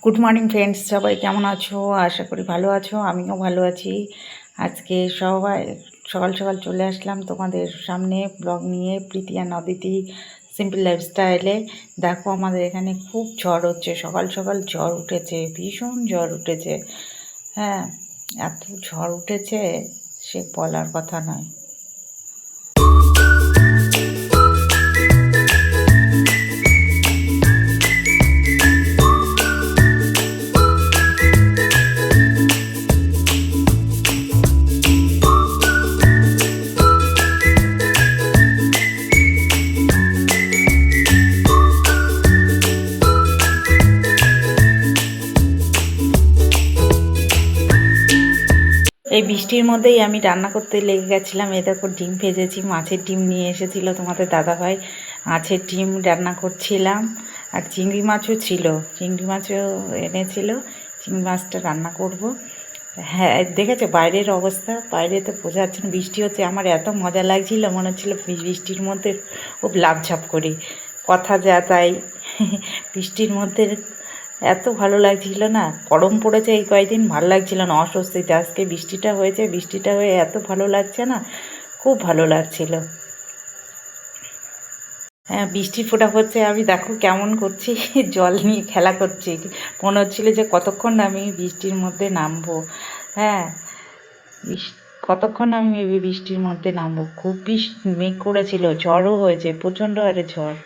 Good morning friends, সবাই কেমন আছো? আশা করি ভালো আছো, আমিও ভালো আছি। আজকে সবাই সকাল সকাল চলে আসলাম তোমাদের সামনে ব্লগ নিয়ে, প্রীতি আর অদিতি সিম্পল লাইফস্টাইলে। দেখো আমাদের এখানে খুব ঝড় হচ্ছে, সকাল সকাল ঝড় উঠেছে, ভীষণ ঝড় উঠেছে। হ্যাঁ, এত ঝড় উঠেছে সে বলার কথা নয়। এই বৃষ্টির মধ্যেই আমি রান্না করতে লেগে গেছিলাম। এই দেখো ডিম ভেজেছি, মাছের ডিম নিয়ে এসেছিলো তোমাদের দাদাভাই, মাছের ডিম রান্না করছিলাম। আর চিংড়ি মাছও ছিল, চিংড়ি মাছও এনেছিল, চিংড়ি মাছটা রান্না করব। হ্যাঁ, দেখেছো বাইরের অবস্থা? বাইরে তো বোঝা যাচ্ছে না, বৃষ্টি হচ্ছে। আমার এত মজা লাগছিল, মনে হচ্ছিল বৃষ্টির মধ্যে খুব লাফঝাপ করি, কথা যা তাই। বৃষ্টির মধ্যে এত ভালো লাগছিল না, গরম পড়েছে এই কয়েকদিন, ভালো লাগছিল না, অস্বস্তিতে। আজকে বৃষ্টিটা হয়েছে, বৃষ্টিটা হয়ে এত ভালো লাগছে না, খুব ভালো লাগছিল। হ্যাঁ, বৃষ্টি ফোঁটা হচ্ছে, আমি দেখো কেমন করছি, জল নিয়ে খেলা করছি। মনে হচ্ছিল যে কতক্ষণ আমি বৃষ্টির মধ্যে নামবো। হ্যাঁ, কতক্ষণ আমি এই বৃষ্টির মধ্যে নামবো। খুব মেঘ করেছিল, ঝড়ও হয়েছে, প্রচণ্ড হারে ঝড়।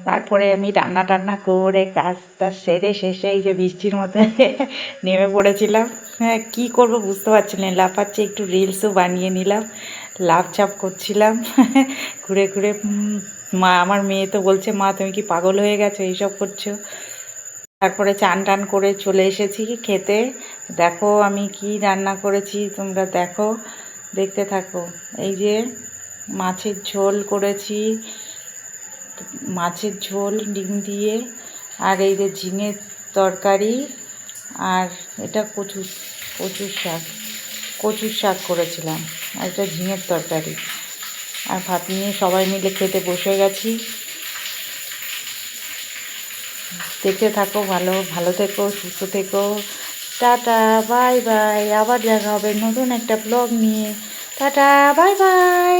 তারপরে আমি রান্না টান্না করে কাজটা সেরে শেষে এই যে বৃষ্টির মধ্যে নেমে পড়েছিলাম। হ্যাঁ, কী করবো বুঝতে পারছি না, লাফাচ্ছি, একটু রিলসও বানিয়ে নিলাম, লাফঝাপ করছিলাম ঘুরে ঘুরে। মা, আমার মেয়ে তো বলছে, মা তুমি কি পাগল হয়ে গেছো, এইসব করছো। তারপরে চান টান করে চলে এসেছি খেতে। দেখো আমি কি রান্না করেছি, তোমরা দেখো, দেখতে থাকো। এই যে মাছের ঝোল করেছি, মাছের ঝোল ডিম দিয়ে, আর এই যে ঝিঙের তরকারি, আর এটা কচুর শাক, কচুর শাক করেছিলাম, আর এটা ঝিঙের তরকারি। আর ভাত নিয়ে সবাই মিলে খেতে বসে গেছি। দেখতে থাকো, ভালো ভালো থেকো, সুস্থ থেকো। টাটা, বাই বাই, আবার দেখা হবে নতুন একটা ব্লগ নিয়ে। Tata, bye bye.